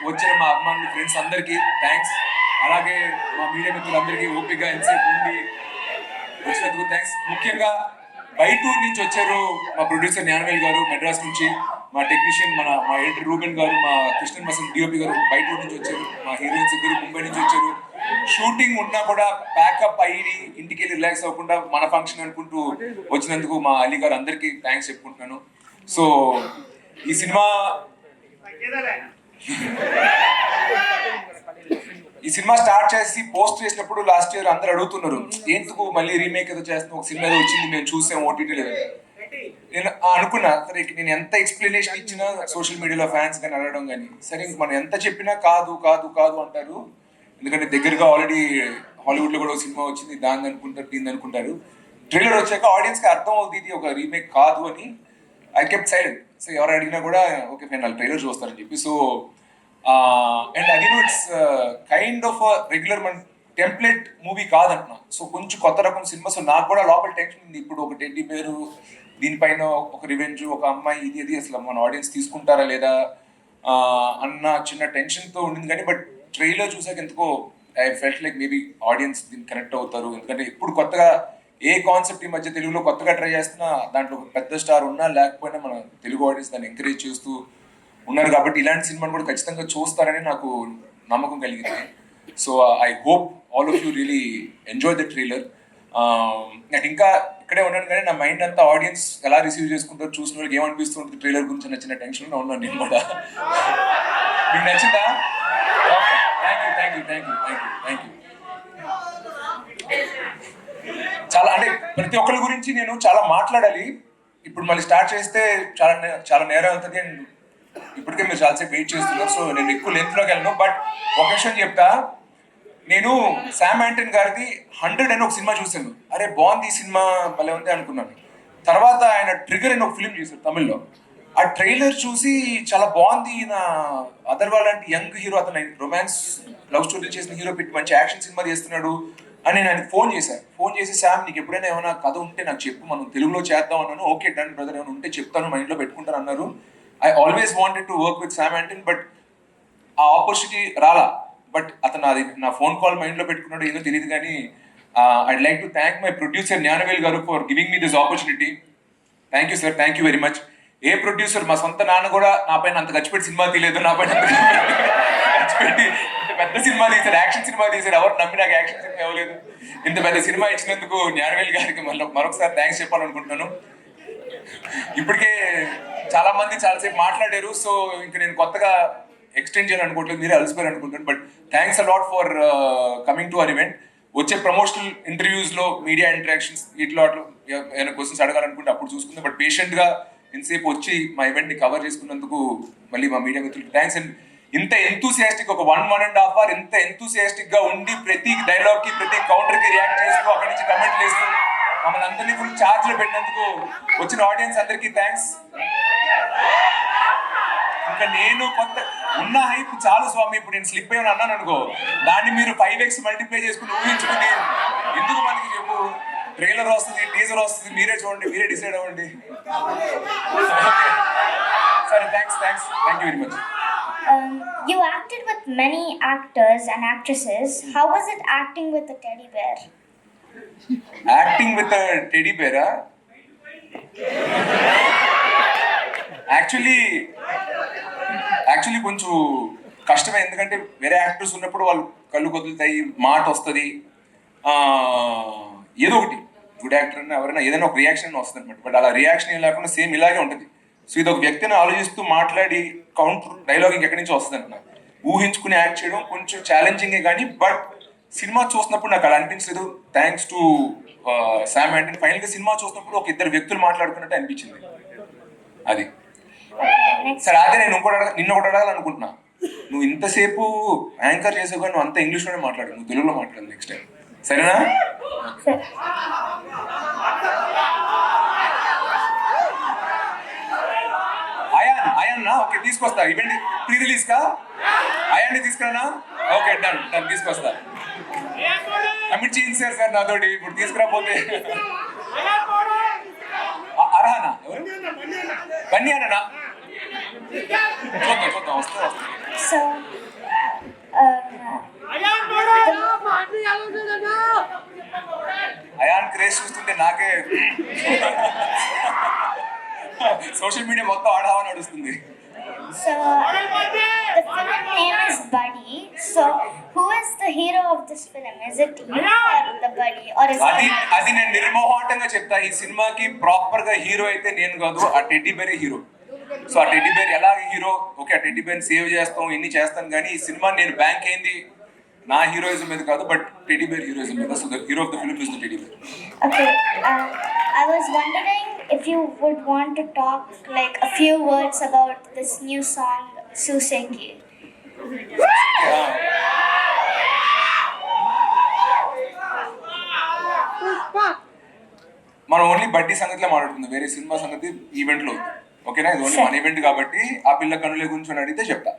వచ్చిన మా అభిమానులు ఫ్రెండ్స్ అందరికీ థ్యాంక్స్. అలాగే మా మీడియా మిత్రులందరికీ ఓపికగా ఎంతసేపు ఉండి వచ్చినందుకు థ్యాంక్స్. ముఖ్యంగా బయట నుంచి వచ్చారు మా ప్రొడ్యూసర్ జ్ఞానవేల్ గారు మెడ్రాస్ నుంచి, మా టెక్నీషియన్ మా ఎడిటర్ రూబెన్ గారు, మా కృష్ణన్ మసన్ డిఓపి గారు బయట నుంచి వచ్చారు, మా హీరోయిన్స్ ఇద్దరు ముంబై నుంచి వచ్చారు. షూటింగ్ ఉన్నా కూడా ప్యాకప్ అయ్యి ఇంటికి వెళ్ళి రిలాక్స్ అవ్వకుండా మన ఫంక్షన్ అనుకుంటూ వచ్చినందుకు మా అలీ గారు అందరికీ థ్యాంక్స్ చెప్పుకుంటున్నాను. సో ఈ సినిమా స్టార్ట్ చేసి పోస్ట్ చేసినప్పుడు లాస్ట్ ఇయర్ అందరు అడుగుతున్నారు, ఎందుకు మళ్ళీ రీమేక్ ఏదో చేస్తున్నాం, ఒక సినిమా ఏదో వచ్చింది మేము చూసాం ఓటీటీ లేదు. నేను అనుకున్నా సరే, నేను ఎంత ఎక్స్ప్లెనేషన్ ఇచ్చినా సోషల్ మీడియాలో ఫ్యాన్స్ కానీ అడగడం కానీ సరే మనం ఎంత చెప్పినా కాదు కాదు కాదు అంటారు. ఎందుకంటే దగ్గరగా ఆల్రెడీ హాలీవుడ్ లో కూడా ఒక సినిమా వచ్చింది, దాన్ని అనుకుంటారు దీన్ని అనుకుంటారు. ట్రైలర్ వచ్చాక ఆడియన్స్ కి అర్థం అవుతుంది ఇది ఒక రీమేక్ కాదు అని. I kept silent. సో ఎవరు అడిగినా కూడా ఓకే ఫైన్ వాళ్ళు ట్రైలర్ చూస్తారని చెప్పి. సో అండ్ అది ఇట్స్ కైండ్ ఆఫ్ రెగ్యులర్ మన టెంప్లెట్ మూవీ కాదంటున్నా. సో కొంచెం కొత్త రకం సినిమా. సో నాకు కూడా లోపల టెన్షన్ ఉంది, ఇప్పుడు ఒక టెడ్డీ పేరు దీనిపైన ఒక రివెంజ్ ఒక అమ్మాయి ఇది అసలు మన ఆడియన్స్ తీసుకుంటారా లేదా అన్న చిన్న టెన్షన్తో ఉండింది. కానీ బట్ ట్రైలర్ చూసాక ఎందుకో I felt like maybe audience దీన్ని కనెక్ట్ అవుతారు. ఎందుకంటే ఇప్పుడు కొత్తగా ఏ కాన్సెప్ట్ ఈ మధ్య తెలుగులో కొత్తగా ట్రై చేస్తున్నా దాంట్లో పెద్ద స్టార్ ఉన్నా లేకపోయినా మన తెలుగు ఆడియన్స్ దాన్ని ఎంకరేజ్ చేస్తూ ఉన్నారు. కాబట్టి ఇలాంటి సినిమాని కూడా ఖచ్చితంగా చూస్తారని నాకు నమ్మకం కలిగింది. So I hope all of you really enjoy the trailer. నాకు ఇంకా ఇక్కడే ఉన్నాను కానీ నా మైండ్ అంతా ఆడియన్స్ ఎలా రిసీవ్ చేసుకుంటారో చూసిన వాళ్ళకి ఏమనిపిస్తుంది ట్రైలర్ గురించి నచ్చిన టెన్షన్లో ఉన్నాను నేను కూడా. మీకు నచ్చిందా? Okay, thank you. చాలా అంటే ప్రతి ఒక్కరి గురించి నేను చాలా మాట్లాడాలి. ఇప్పుడు మళ్ళీ స్టార్ట్ చేస్తే చాలా నేరం అవుతుంది. అండ్ ఇప్పటికే మీరు చాలాసేపు వెయిట్ చేస్తున్నారు. సో నేను ఎక్కువ లెంత్లోకి వెళ్ళను. బట్ ఒక విషయం చెప్తా, నేను శామ్ యాంటన్ గారిది 100 అని ఒక సినిమా చూశాను. అరే బాగుంది ఈ సినిమా భలే ఉంది అనుకున్నాను. తర్వాత ఆయన ట్రిగర్ అని ఒక ఫిల్మ్ చేశారు తమిళ్లో. ఆ ట్రైలర్ చూసి చాలా బాగుంది, నా అదర్వా లాంటి యంగ్ హీరో, అతను రొమాన్స్ లవ్ స్టోరీ చేసిన హీరో పెట్టి మంచి యాక్షన్ సినిమా చేస్తున్నాడు అని నేను ఆయనకి ఫోన్ చేశాను. ఫోన్ చేసి శామ్ నీకు ఎప్పుడైనా ఏమైనా కథ ఉంటే నాకు చెప్పు, మనం తెలుగులో చేద్దాం అన్నాను. ఓకే డన్ బ్రదర్, ఏమైనా ఉంటే చెప్తాను, మైండ్లో పెట్టుకుంటాను అన్నారు. I always wanted to work with Sam యాంటన్, but ఆ ఆపర్చునిటీ రాలా. బట్ అతను అది నా ఫోన్ కాల్ మైండ్లో పెట్టుకున్నాడు ఏదో తెలియదు. కానీ I'd like to thank my producer Gnanavel గారు for giving me this opportunity. Thank you sir, thank you very much. A producer, మా సొంత నాన్న కూడా నా పైన అంత ఖర్చుపెట్టి సినిమా తీయలేదు, నా పైన ఖర్చుపెట్టి ఇంత పెద్ద సినిమా తీశారు, యాక్షన్ సినిమా తీశారు. ఎవరు నమ్మి నాకు యాక్షన్ సినిమా ఇవ్వలేదు. ఇంత పెద్ద సినిమా ఇచ్చినందుకు జ్ఞానవేల్ గారికి మరొకసారి థ్యాంక్స్ చెప్పాలనుకుంటున్నాను. ఇప్పటికే చాలా మంది చాలాసేపు మాట్లాడారు. సో ఇంక నేను కొత్తగా ఎక్స్టెండ్ చేయాలనుకోవట్లేదు, మీరే అలసిపోయారు అనుకుంటాను. But thanks a lot for coming to our event. వచ్చే ప్రమోషనల్ ఇంటర్వ్యూస్లో మీడియా ఇంటరాక్షన్స్ వీటిలో అట్లా ఏమైనా క్వశ్చన్స్ అడగాలనుకుంటే అప్పుడు చూసుకుందాం. బట్ పేషెంట్గా ఇంతసేపు వచ్చి మా ఈవెంట్ని కవర్ చేసుకున్నందుకు మళ్ళీ మా మీడియా మిత్రులకు థ్యాంక్స్. అండ్ ఇంత ఎంతూసియాస్టిక్ ఒక 1.5 hours ఇంత ఎంతూసియాస్టిక్గా ఉండి ప్రతి డైలాగ్కి ప్రతి కౌంటర్కి రియాక్ట్ చేస్తూ అక్కడి నుంచి కమెంట్లు వేస్తూ మమ్మల్ని అందరినీ ఫుల్ ఛార్జ్లో పెట్టినందుకు వచ్చిన ఆడియన్స్ అందరికీ థ్యాంక్స్. ఇంకా నేను కొత్త ఉన్న హైప్ చాలు స్వామి, ఇప్పుడు నేను స్లిప్ అయ్యాను అన్నాను అనుకో, దాన్ని మీరు 5x మల్టిప్లై చేసుకుని ఊహించుకుని ఎందుకు మనకి చెప్పు. ట్రైలర్ వస్తుంది, టీజర్ వస్తుంది, మీరే చూడండి, మీరే డిసైడ్ అవ్వండి. సరే, thank you very much. You acted with many actors and actresses. How was it acting with a teddy bear? Acting with a teddy bear? Actually కొంచెం కష్టమే. ఎందుకంటే వేరే యాక్టర్స్ ఉన్నప్పుడు వాళ్ళు కళ్ళు కదులుతాయి, మాట వస్తుంది, ఏదో ఒకటి గుడ్ యాక్టర్ అని ఎవరైనా ఏదైనా ఒక రియాక్షన్ వస్తుంది అనమాట. బట్ అలా రియాక్షన్ ఏం లేకుండా సేమ్ ఇలాగే ఉంటుంది. సో ఇది ఒక వ్యక్తిని ఆలోచిస్తూ మాట్లాడి కౌంటర్ డైలాగ్ ఇంకెక్కడి నుంచి వస్తుంది అంటున్నా. ఊహించుకుని యాక్ట్ చేయడం కొంచెం ఛాలెంజింగే కానీ బట్ సినిమా చూసినప్పుడు నాకు అలా అనిపించలేదు. Thanks to Sam యాంటన్. ఫైనల్గా సినిమా చూసినప్పుడు ఒక ఇద్దరు వ్యక్తులు మాట్లాడుకున్నట్టు అనిపించింది. అది సరే. అదే నేను నిన్న ఒకటి అడగాలనుకుంటున్నా. నువ్వు ఇంతసేపు యాంకర్ చేసావు కానీ నువ్వు అంత ఇంగ్లీష్లోనే మాట్లాడు, నువ్వు తెలుగులో మాట్లాడు నెక్స్ట్ టైం, సరేనా? అయాన్నా ఓకే, తీసుకొస్తా. ఈవెంట్ ప్రీ రిలీజ్ కా అయాన్ని తీసుకురానా? ఓకే డన్ తీసుకొస్తా. కమిట్ చేయించారు సార్ నాతోటి, ఇప్పుడు తీసుకురాపోతే. అర్హనా బన్నీ అన్నా? చూద్దాం వస్తా. అయాన్ క్రేజ్ చూస్తుంటే నాకే సోషల్ మీడియా మొత్తం ఆడావా నడుస్తుంది. So the film name is Buddy. So who is the hero of this film? Is it you or the Buddy, or is అది it? అది నేను నిర్మోహమాటంగా చెప్తా, ఈ సినిమాకి ప్రాపర్ గా హీరో అయితే నేను కాదు, ఆ టెడ్డీ బేరే హీరో. సో ఆ టెడ్డీ బేర్ ఎలా హీరో, ఓకే ఆ టెడ్డీ బేర్ సేవ్ చేస్తాం ఎన్ని చేస్తాను, కానీ ఈ సినిమా నేను బ్యాంక్ అయింది నా హీరోయిజం మీద కాదు, బట్ టెడ్డీ బేర్ హీరోయిజం మీద. So the hero of the film is the teddy bear. Okay. I was wondering if you would want to talk like a few words about this new song Suseki. మనం only బడ్డీ సంగతిలో మాట్లాడుతుంది, వేరే cinema సంగతి event లో. ఓకేనా, ఇది only మన event కాబట్టి ఆ పిల్ల కనులే గురించి అడిగితే చెప్తా.